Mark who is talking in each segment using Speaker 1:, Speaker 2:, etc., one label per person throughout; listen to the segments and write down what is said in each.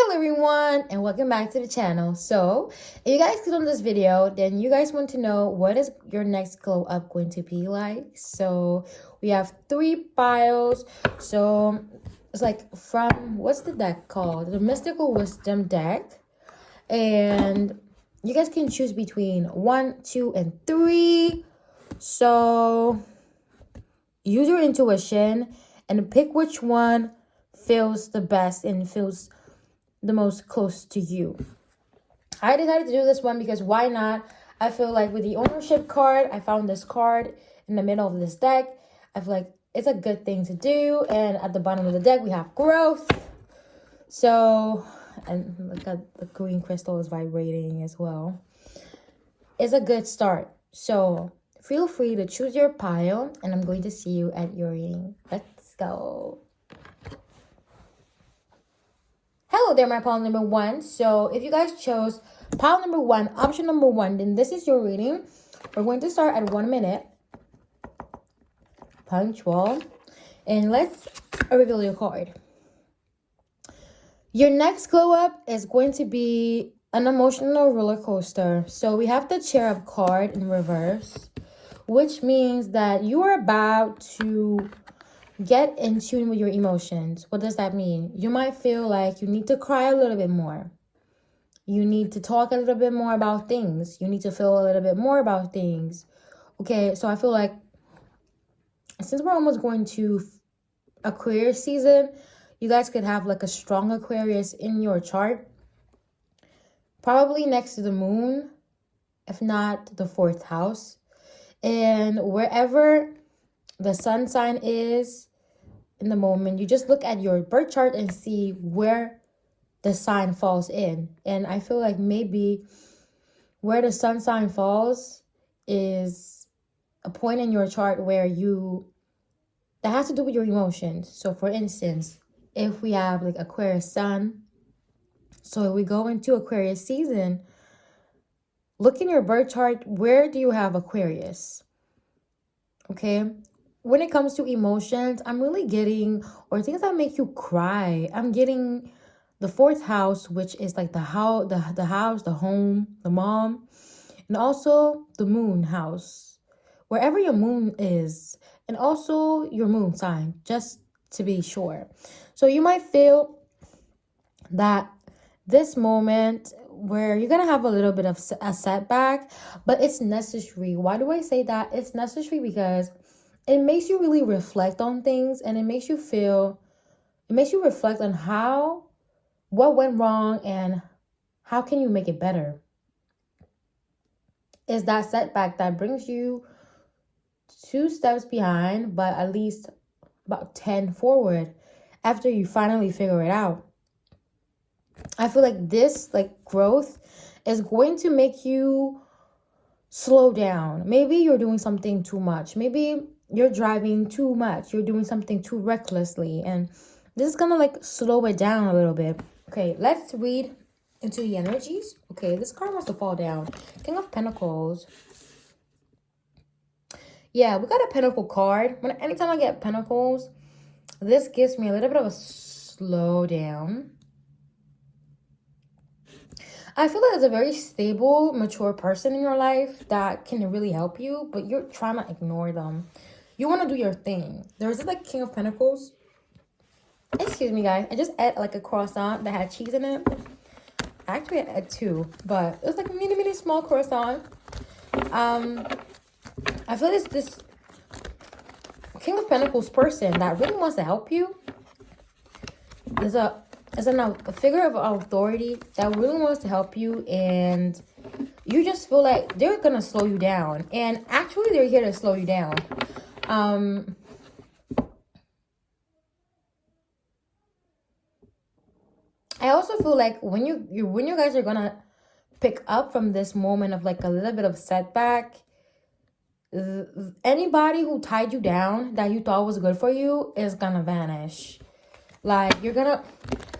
Speaker 1: Hello everyone and welcome back to the channel. So if you guys click on this video, then you guys want to know what is your next glow up going to be like. So we have 3 piles. So it's like from, what's the deck called? The Mystical Wisdom deck. And you guys can choose between 1, 2, and 3. So use your intuition and pick which one feels the best and feels the most close to you. I decided to do this one because why not? I feel like with the ownership card, I found this card in the middle of this deck. I feel like it's a good thing to do. And at the bottom of the deck, we have growth. So, and look at the green crystal is vibrating as well. It's a good start. So feel free to choose your pile and I'm going to see you at your reading. Let's go. Hello there, my pile number 1. So if you guys chose pile number 1, option number 1, then this is your reading. We're going to start at 1 minute. Punctual. And let's reveal your card. Your next glow up is going to be an emotional roller coaster. So we have the Cherub card in reverse, which means that you are about to get in tune with your emotions. What does that mean? You might feel like you need to cry a little bit more. You need to talk a little bit more about things. You need to feel a little bit more about things. Okay, so I feel like since we're almost going to Aquarius season, you guys could have like a strong Aquarius in your chart. Probably next to the moon, if not the 4th house. And wherever the sun sign is in the moment, you just look at your birth chart and see where the sign falls in. And I feel like maybe where the sun sign falls is a point in your chart where that has to do with your emotions. So for instance, if we have like Aquarius sun, so if we go into Aquarius season, look in your birth chart, where do you have Aquarius? Okay, when it comes to emotions, I'm really getting, or things that make you cry, I'm getting the 4th house, which is like the house, the home, the mom, and also the moon house, wherever your moon is, and also your moon sign, just to be sure. So you might feel that this moment where you're gonna have a little bit of a setback, but it's necessary. Why do I say that? It's necessary because it makes you really reflect on things, and it makes you reflect on what went wrong and how can you make it better. It's that setback that brings you 2 steps behind, but at least about 10 forward after you finally figure it out. I feel like this growth is going to make you slow down. Maybe you're doing something too much. Maybe you're driving too much. You're doing something too recklessly. And this is gonna slow it down a little bit. Okay, let's read into the energies. Okay, this card wants to fall down. King of Pentacles. Yeah, we got a Pentacle card. Anytime I get Pentacles, this gives me a little bit of a slow down. I feel like there's a very stable, mature person in your life that can really help you, but you're trying to ignore them. You want to do your thing. There's this King of Pentacles. Excuse me, guys. I just ate a croissant that had cheese in it. Actually, I ate 2, but it was a mini small croissant. I feel like this King of Pentacles person that really wants to help you is a figure of authority that really wants to help you, and you just feel like they're gonna slow you down, and actually they're here to slow you down. I also feel like when you guys are gonna pick up from this moment of a little bit of setback, anybody who tied you down that you thought was good for you is gonna vanish.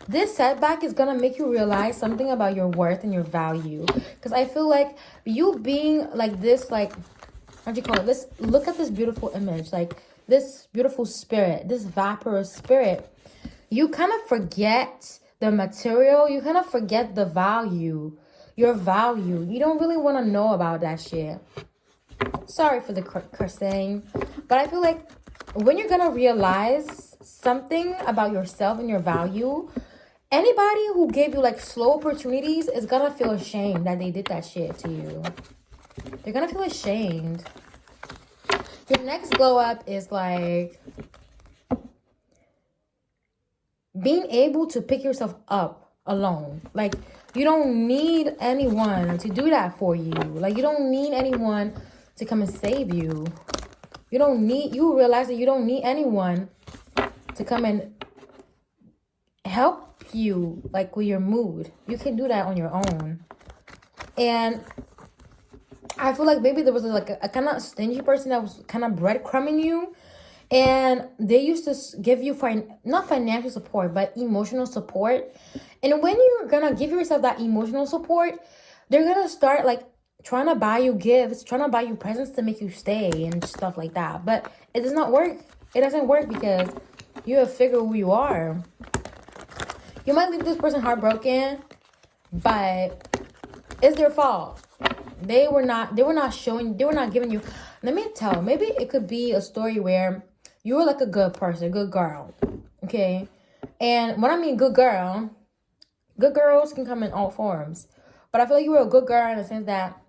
Speaker 1: This setback is gonna make you realize something about your worth and your value. Because I feel like you being this, what do you call it? Look at this beautiful image, this beautiful spirit, this vaporous spirit. You kind of forget the material, you kind of forget the value, your value. You don't really want to know about that shit. Sorry for the cursing, but I feel like when you're gonna realize something about yourself and your value, anybody who gave you like slow opportunities is gonna feel ashamed that they did that shit to you. They're gonna feel ashamed. Your next glow up is like being able to pick yourself up alone. Like, you don't need anyone to do that for you. Like, you don't need anyone to come and save you. You realize that you don't need anyone to come and help you, like, with your mood. You can do that on your own. And I feel like maybe there was like a kind of stingy person that was kind of breadcrumbing you. And they used to give you, not financial support, but emotional support. And when you're going to give yourself that emotional support, they're going to start like trying to buy you gifts, trying to buy you presents to make you stay and stuff like that. But it does not work. It doesn't work because you have figured who you are. You might leave this person heartbroken, but it's their fault. They were not giving you, let me tell, maybe it could be a story where you were like a good person, good girl, okay? And when I mean good girl, good girls can come in all forms. But I feel like you were a good girl in the sense that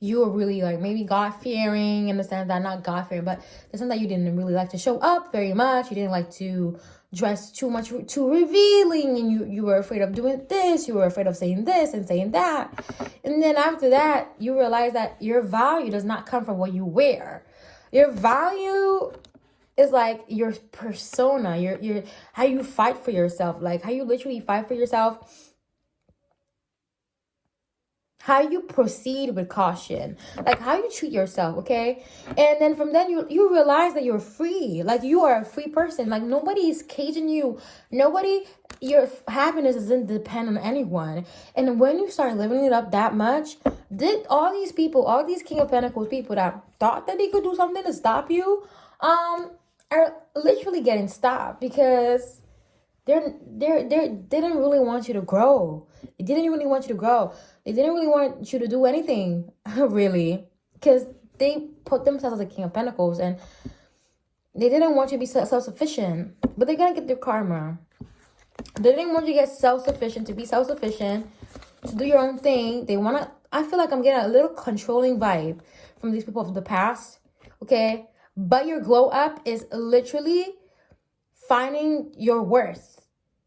Speaker 1: you were really like maybe God-fearing, in the sense that, not God-fearing, but the sense that you didn't really like to show up very much. You didn't like to dress too revealing, and you were afraid of doing this, you were afraid of saying this and saying that. And then after that, you realize that your value does not come from what you wear. Your value is like your persona, your how you fight for yourself, like how you literally fight for yourself, how you proceed with caution, like how you treat yourself, okay? And then from then you realize that you're free, like you are a free person, like nobody is caging you, your happiness doesn't depend on anyone. And when you start living it up that much, did all these people, all these King of Pentacles people that thought that they could do something to stop you, are literally getting stopped because they didn't really want you to grow. They didn't really want you to grow. They didn't really want you to do anything, really, because they put themselves as a King of Pentacles and they didn't want you to be self-sufficient. But they're gonna get their karma. They didn't want you to get self-sufficient, to be self-sufficient, to do your own thing. They wanna. I feel like I'm getting a little controlling vibe from these people of the past. Okay, but your glow up is literally finding your worth,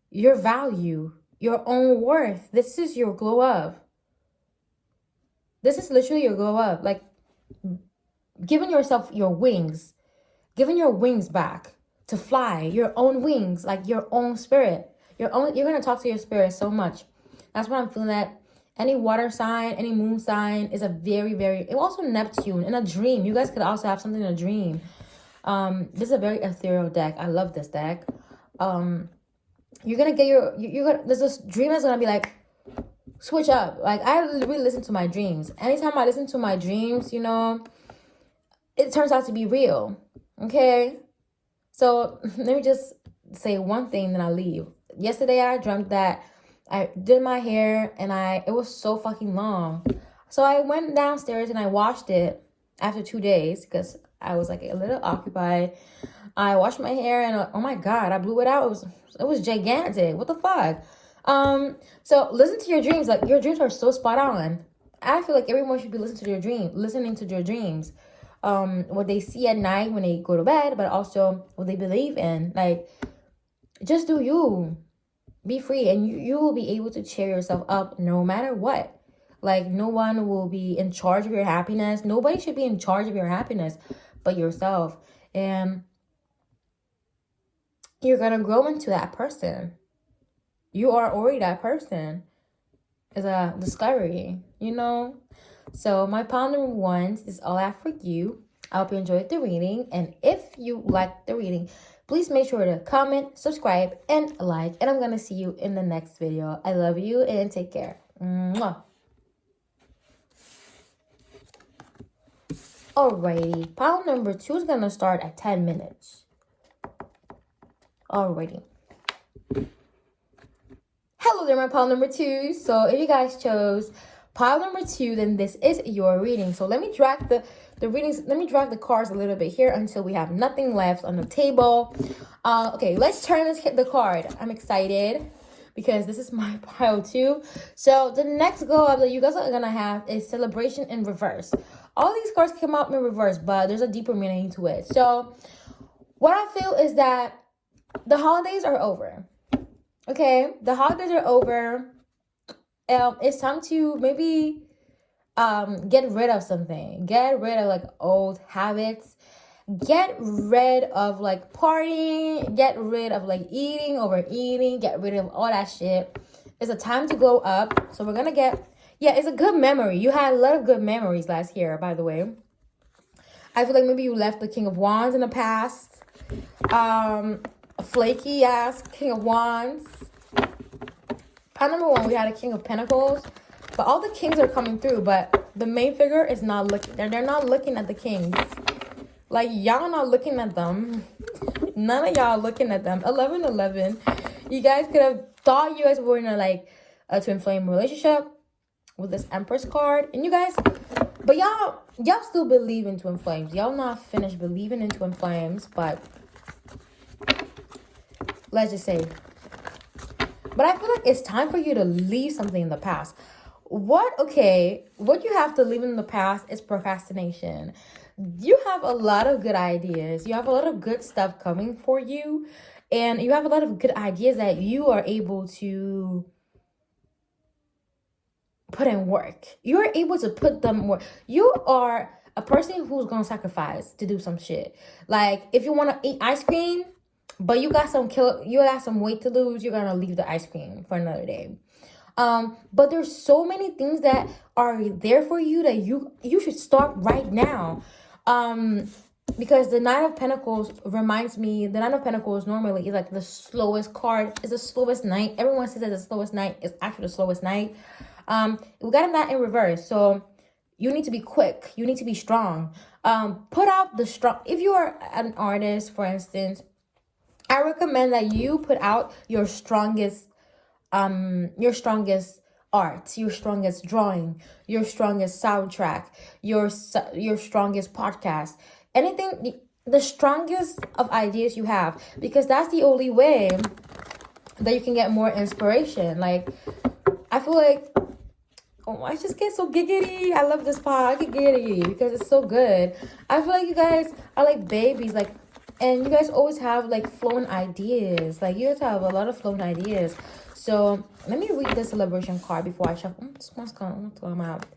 Speaker 1: your value, your own worth. This is your glow up. This is literally your glow up. Like giving yourself your wings, giving your wings back to fly, your own wings, like your own spirit. You're going to talk to your spirit so much. That's what I'm feeling, that any water sign, any moon sign is a very, very, also Neptune in a dream. You guys could also have something in a dream. This is a very ethereal deck. I love this deck. You're gonna get there's this dream that's gonna be like, switch up. Like, I really listen to my dreams. Anytime I listen to my dreams, you know, it turns out to be real. Okay, so let me just say one thing, then I leave. Yesterday I dreamt that I did my hair and it was so fucking long. So I went downstairs and I washed it after 2 days because I was like a little occupied. I washed my hair and oh my God, I blew it out. It was gigantic. What the fuck? So listen to your dreams. Like, your dreams are so spot on. I feel like everyone should be listening to their dreams. What they see at night when they go to bed, but also what they believe in. Like, just do you. Be free, and you will be able to cheer yourself up no matter what. Like, no one will be in charge of your happiness. Nobody should be in charge of your happiness but yourself. And you're gonna grow into that person. You are already that person. It's a discovery, you know? So my pile number 1, this is all I have for you. I hope you enjoyed the reading. And if you liked the reading, please make sure to comment, subscribe, and like. And I'm going to see you in the next video. I love you and take care. Mwah. Alrighty. Pile number 2 is going to start at 10 minutes. Alrighty. they're my pile number 2. So if you guys chose pile number 2, then this is your reading. So let me drag the readings. Let me drag the cards a little bit here until we have nothing left on the table. Okay, let's turn the card. I'm excited because this is my pile 2. So the next go up that you guys are gonna have is celebration in reverse. All these cards come out in reverse, but there's a deeper meaning to it. So what I feel is that the holidays are over. Okay, the holidays are over. It's time to maybe get rid of something. Get rid of like old habits. Get rid of like partying. Get rid of like eating, overeating. Get rid of all that shit. It's a time to glow up. So we're gonna get, yeah, it's a good memory. You had a lot of good memories last year, by the way. I feel like maybe you left the King of Wands in the past. A flaky ass King of Wands. Pile number 1, we had a King of Pentacles. But all the kings are coming through, but the main figure is not looking. They're not looking at the kings. Like, y'all not looking at them. None of y'all looking at them. 11-11. You guys could have thought you guys were in a twin flame relationship with this Empress card. And you guys, but y'all still believe in twin flames. Y'all not finished believing in twin flames, but let's just say. But I feel like it's time for you to leave something in the past. What you have to leave in the past is procrastination. You have a lot of good ideas. You have a lot of good stuff coming for you. And you have a lot of good ideas that you are able to put in work. You're able to put them work. You are a person who's going to sacrifice to do some shit. Like, if you want to eat ice cream, but you got some weight to lose, you're going to leave the ice cream for another day. But there's so many things that are there for you that you should start right now. Because the Nine of Pentacles reminds me, the Nine of Pentacles normally is like the slowest card. It's the slowest night. Everyone says that the slowest night is actually the slowest night. We got that in reverse. So you need to be quick. You need to be strong. Put out the strong. If you are an artist, for instance, I recommend that you put out your strongest art, your strongest drawing, your strongest soundtrack, your strongest podcast, anything, the strongest of ideas you have, because that's the only way that you can get more inspiration. Like, I feel like, oh, I just get so giggity. I love this pod. I get giggity because it's so good. I feel like you guys are like babies, like, and you guys always have like flowing ideas. Like, you guys have a lot of flowing ideas. So let me read the celebration card before I shuffle.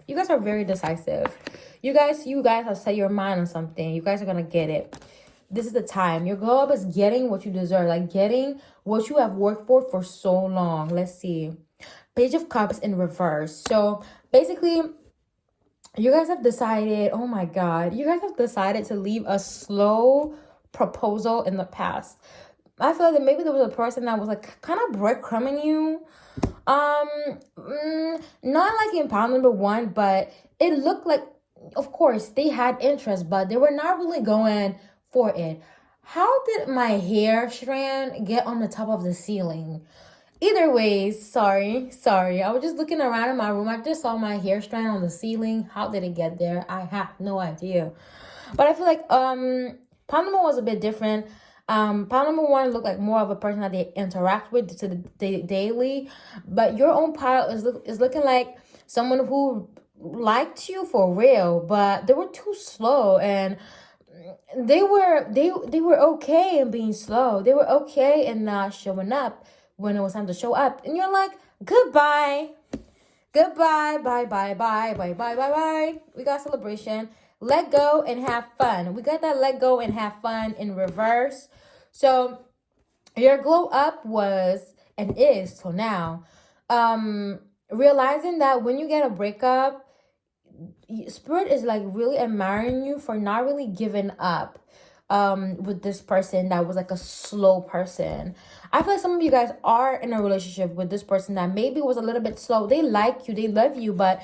Speaker 1: You guys are very decisive. You guys have set your mind on something. You guys are gonna get it. This is the time. Your glow up is getting what you deserve, like getting what you have worked for so long. Let's see. Page of Cups in reverse. So basically, you guys have decided, oh my God, you guys have decided to leave a slow proposal in the past. I feel like that maybe there was a person that was like kind of breadcrumbing you. Not like in pile number 1, but it looked like, of course, they had interest, but they were not really going for it. How did my hair strand get on the top of the ceiling? Either way, sorry. I was just looking around in my room. I just saw my hair strand on the ceiling. How did it get there? I have no idea. But I feel like pile number 1 was a bit different. Pile number 1 looked like more of a person that they interact with to the daily, but your own pile is looking like someone who liked you for real, but they were too slow, and they were okay in being slow. They were okay in not showing up when it was time to show up, and you're like, goodbye, bye, bye, bye, bye, bye, bye, bye. We got celebration. Let go and have fun. We got that let go and have fun in reverse. So your glow up was and is till now realizing that when you get a breakup, Spirit is like really admiring you for not really giving up with this person that was like a slow person. I feel like some of you guys are in a relationship with this person that maybe was a little bit slow. They like you, they love you, but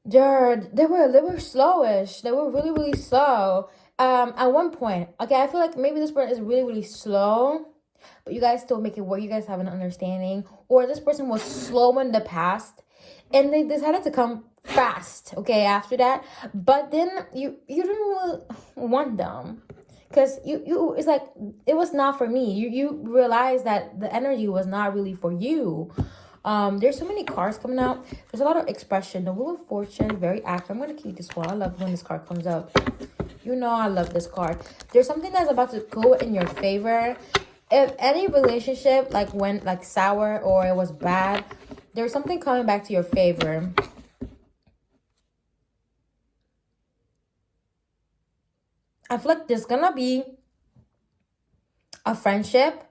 Speaker 1: they were slowish. They were really slow. At one point, okay, I feel like maybe this person is really slow, but you guys still make it work. You guys have an understanding. Or this person was slow in the past and they decided to come fast, okay, after that. But then you didn't really want them. Because you it's like it was not for me. You realize that the energy was not really for you. There's so many cards coming out. There's a lot of expression. The Wheel of Fortune, very active. I'm gonna keep this one. I love when this card comes out. You know I love this card. There's something that's about to go in your favor. If any relationship like went like sour or it was bad, there's something coming back to your favor. I feel like there's gonna be a friendship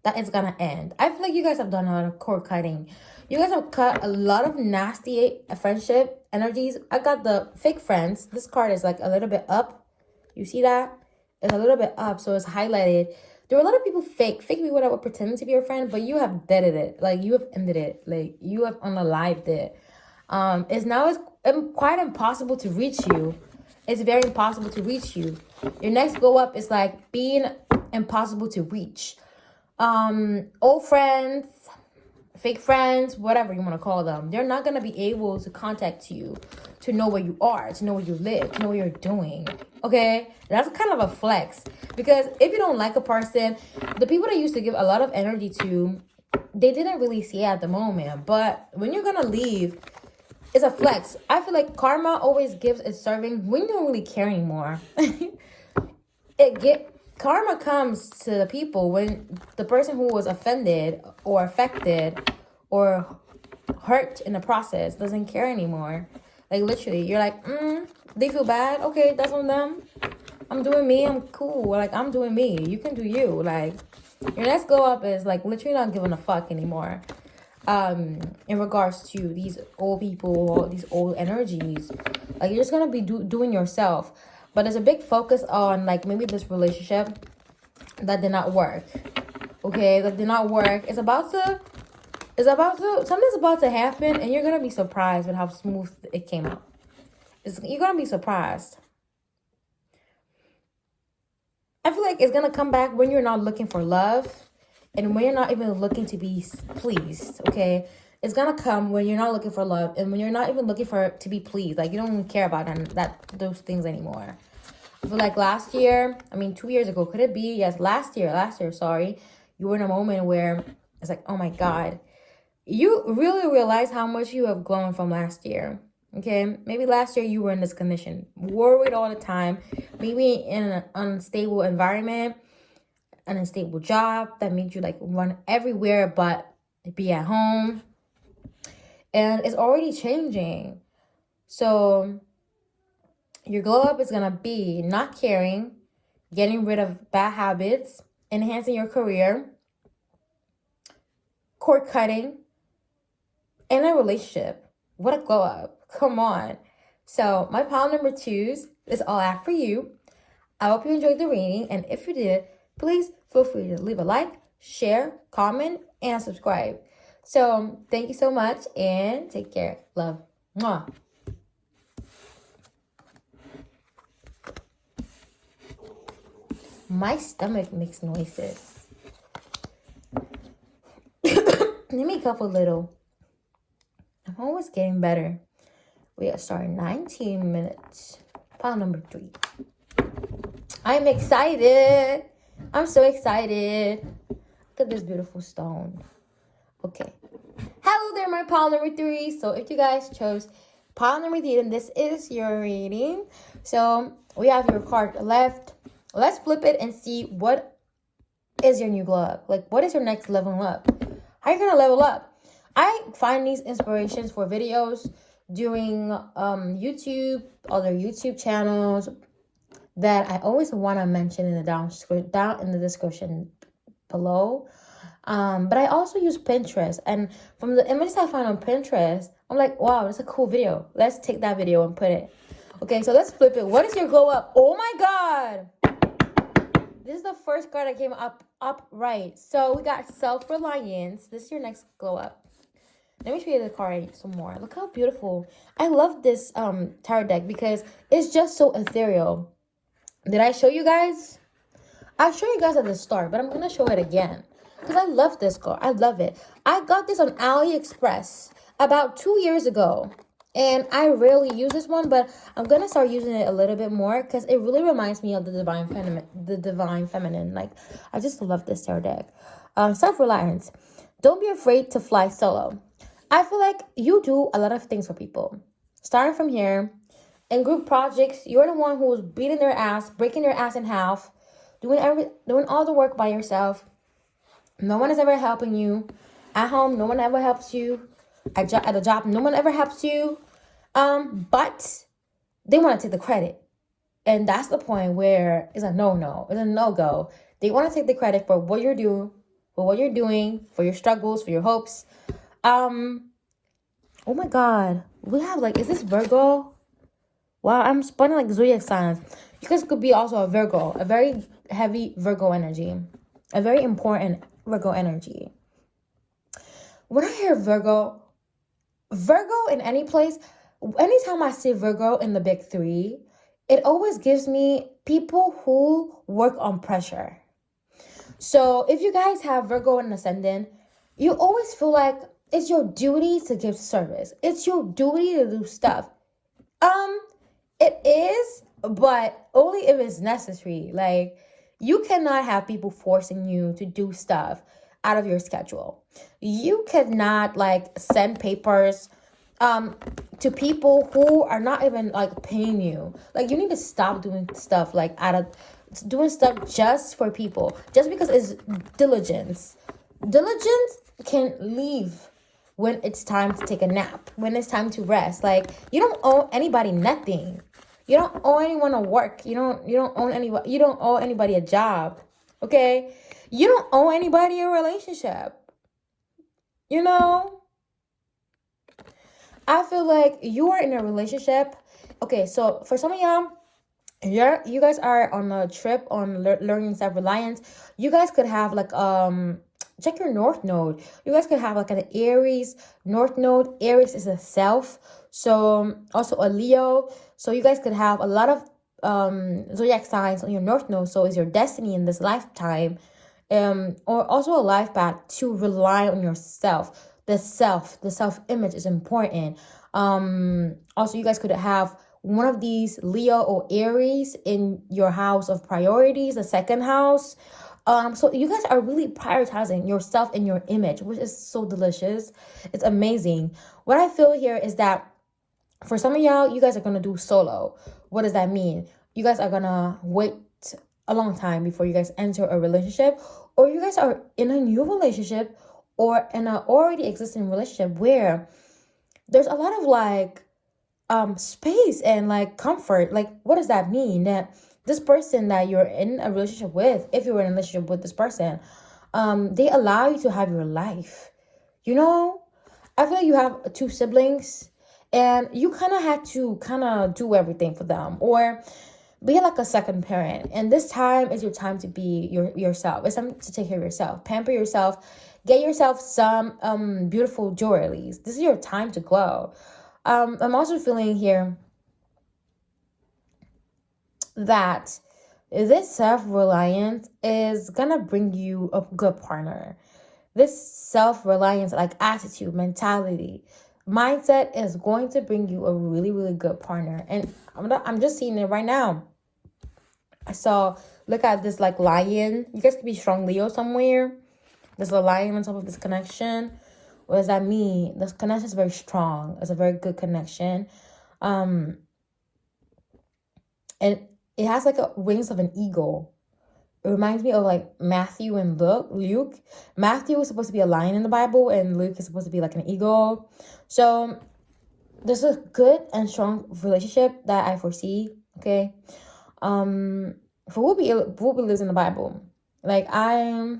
Speaker 1: that is gonna end. I feel like you guys have done a lot of cord cutting. You guys have cut a lot of nasty friendship energies. I got the fake friends. This card is like a little bit up. You see that? It's a little bit up, so it's highlighted. There were a lot of people fake people that were pretending to be your friend, but you have deaded it. Like, you have ended it. Like, you have unalived it. It's quite impossible to reach you. It's very impossible to reach you. Your next go up is like being impossible to reach. Old friends, fake friends, whatever you want to call them, they're not going to be able to contact you, to know where you are, to know where you live, to know what you're doing. Okay? That's kind of a flex. Because if you don't like a person, the people that used to give a lot of energy to, they didn't really see it at the moment. But when you're going to leave, it's a flex. I feel like karma always gives its serving when you don't really care anymore. Karma comes to the people when the person who was offended or affected or hurt in the process doesn't care anymore. Like, literally, you're like, they feel bad. Okay, that's on them. I'm doing me. I'm cool. Like, I'm doing me. You can do you. Like, your next go up is like literally not giving a fuck anymore. In regards to these old people, these old energies, like, you're just gonna be doing yourself. But there's a big focus on like maybe this relationship that did not work. Okay, that did not work. Something's about to happen, and you're gonna be surprised with how smooth it came out. You're gonna be surprised. I feel like it's gonna come back when you're not looking for love, and when you're not even looking to be pleased. Okay, it's gonna come when you're not looking for love, and when you're not even looking to be pleased. Like, you don't even care about those things anymore. I feel like 2 years ago, could it be? Yes, last year, sorry. You were in a moment where it's like, oh my God. You really realize how much you have grown from last year. Okay, maybe last year you were in this condition, worried all the time, maybe in an unstable environment, an unstable job that made you like run everywhere but be at home. And it's already changing. So your glow up is gonna be not caring, getting rid of bad habits, enhancing your career, cord cutting, and a relationship. What a glow up. Come on. So my pile number 2s is all out for you. I hope you enjoyed the reading. And if you did, please feel free to leave a like, share, comment, and subscribe. So thank you so much and take care. Love. Mwah. My stomach makes noises. Let me cough a little. I'm always getting better. We are starting 19 minutes. Pile number 3. I'm excited. I'm so excited. Look at this beautiful stone. Okay. Hello there, my pile number 3. So if you guys chose pile number 3, then this is your reading. So we have your card left. Let's flip it and see what is your new glow up. Like, what is your next level up? How are you going to level up? I find these inspirations for videos doing YouTube, other YouTube channels that I always want to mention in the down in the description below. But I also use Pinterest, and from the images I find on Pinterest, I'm like, wow, that's a cool video. Let's take that video and put it. Okay, so let's flip it. What is your glow up? Oh my God! This is the first card that came up right. So we got self-reliance. This is your next glow up. Let me show you the card some more. Look how beautiful. I love this tarot deck because it's just so ethereal. Did I show you guys? I'll show you guys at the start, but I'm going to show it again. because I love this girl. I love it. I got this on AliExpress about 2 years ago. And I rarely use this one, but I'm gonna start using it a little bit more because it really reminds me of the divine feminine. The divine feminine. Like, I just love this tarot deck. Self-reliance. Don't be afraid to fly solo. I feel like you do a lot of things for people. Starting from here, in group projects, you're the one who's beating their ass, breaking their ass in half, doing all the work by yourself. No one is ever helping you. At home, no one ever helps you. At the job, no one ever helps you. But they want to take the credit. And that's the point where it's a no-no. It's a no-go. They want to take the credit for what you're doing, for your struggles, for your hopes. Oh my God. We have is this Virgo? Wow, I'm spawning like zodiac signs. You guys could be also a Virgo, a very heavy Virgo energy, a very important Virgo energy. When I hear Virgo in any place, anytime I see Virgo in the big three, it always gives me people who work on pressure. So if you guys have Virgo in ascendant, you always feel like it's your duty to give service. It's your duty to do stuff. It is, but only if it's necessary. Like, you cannot have people forcing you to do stuff out of your schedule. You cannot send papers to people who are not even paying you. Like, you need to stop doing stuff doing stuff just for people, just because it's diligence. Diligence can leave when it's time to take a nap, when it's time to rest. You don't owe anybody nothing. You don't owe anyone a work. You don't owe anybody. You don't owe anybody a job. Okay? You don't owe anybody a relationship. I feel like you are in a relationship. Okay, so for some of y'all, you guys are on a trip on learning self-reliance. You guys could have check your North Node. You guys could have an Aries North Node. Aries is a self. So also a Leo. So you guys could have a lot of zodiac signs on your North Node. So is your destiny in this lifetime. Or also a life path to rely on yourself. The self-image is important. Also, you guys could have one of these Leo or Aries in your house of priorities, the second house. So you guys are really prioritizing yourself and your image, which is so delicious. It's amazing. What I feel here is that for some of y'all, you guys are going to do solo. What does that mean? You guys are going to wait a long time before you guys enter a relationship, or you guys are in a new relationship or in an already existing relationship where there's a lot of space and comfort. What does that mean? That this person that you're in a relationship with, if you're in a relationship with this person, they allow you to have your life. I feel like you have 2 siblings and you kind of had to do everything for them, or be like a second parent. And this time is your time to be yourself. It's time to take care of yourself, pamper yourself, get yourself some beautiful jewelries. This is your time to glow. I'm also feeling here that this self-reliance is gonna bring you a good partner. This self-reliance, attitude, mentality, mindset is going to bring you a really, really good partner. And I'm just seeing it right now. So look at this lion. You guys could be strong Leo somewhere. There's a lion on top of this connection. What does that mean? This connection is very strong. It's a very good connection. And it has wings of an eagle. It reminds me of Matthew and Luke. Matthew is supposed to be a lion in the Bible, and Luke is supposed to be an eagle. So there's a good and strong relationship that I foresee. Okay. For Whoopi lives in the Bible. I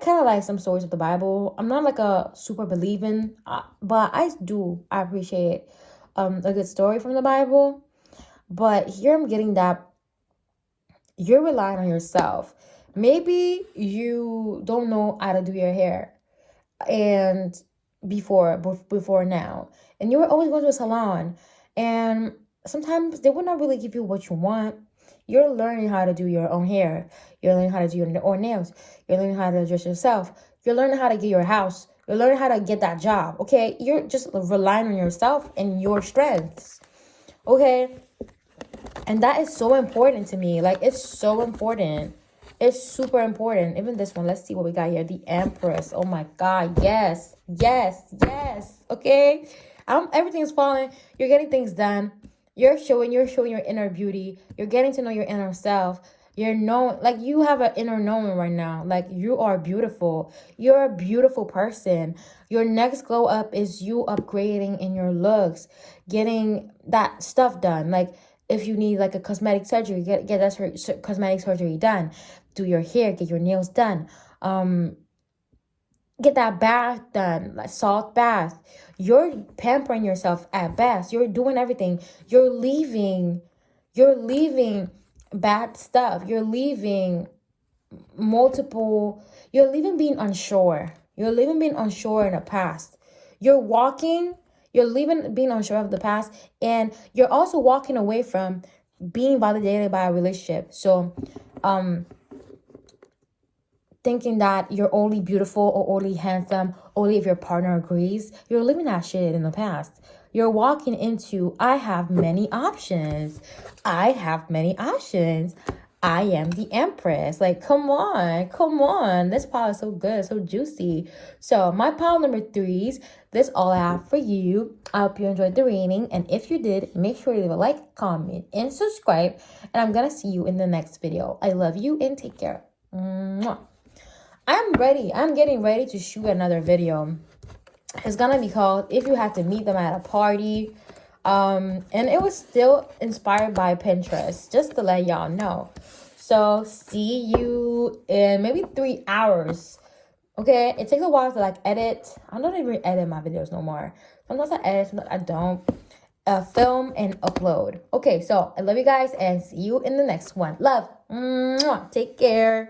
Speaker 1: kind of like some stories of the Bible. I'm not a super believing, but I appreciate a good story from the Bible. But here I'm getting that you're relying on yourself. Maybe you don't know how to do your hair and before now, and you were always going to a salon, and sometimes they would not really give you what you want. You're learning how to do your own hair. You're learning how to do your own nails. You're learning how to dress yourself. You're learning how to get your house. You're learning how to get that job, okay? You're just relying on yourself and your strengths, okay? And that is so important to me. Like, it's so important. It's super important. Even this one, let's see what we got here. The Empress. Oh my God. Yes. Yes. Yes. Okay. Everything's falling. You're getting things done. You're showing your inner beauty. You're getting to know your inner self. You're knowing, like, you have an inner knowing right now. Like, you are beautiful. You're a beautiful person. Your next glow up is you upgrading in your looks, getting that stuff done. Like, if you need like a cosmetic surgery, get that cosmetic surgery done. Do your hair, get your nails done. Get that bath done, like salt bath. You're pampering yourself at best. You're doing everything. You're leaving bad stuff. You're leaving being unsure. You're leaving being unsure in the past. You're leaving being unsure of the past, and you're also walking away from being validated by a relationship. So, thinking that you're only beautiful or only handsome only if your partner agrees, you're leaving that shit in the past. You're walking into, I have many options. I am the Empress. Like, come on. This pile is so good, so juicy. So my pile number 3s, this all I have for you. I hope you enjoyed the reading. And if you did, make sure you leave a like, comment, and subscribe. And I'm going to see you in the next video. I love you and take care. Mwah. I'm getting ready to shoot another video. It's going to be called If You Had to Meet Them at a Party. And it was still inspired by Pinterest, just to let y'all know. So see you in maybe 3 hours. Okay, it takes a while to like edit. I don't even edit my videos no more. Sometimes I edit, sometimes I don't. Film and upload. Okay, so I love you guys and see you in the next one. Love. Mwah. Take care.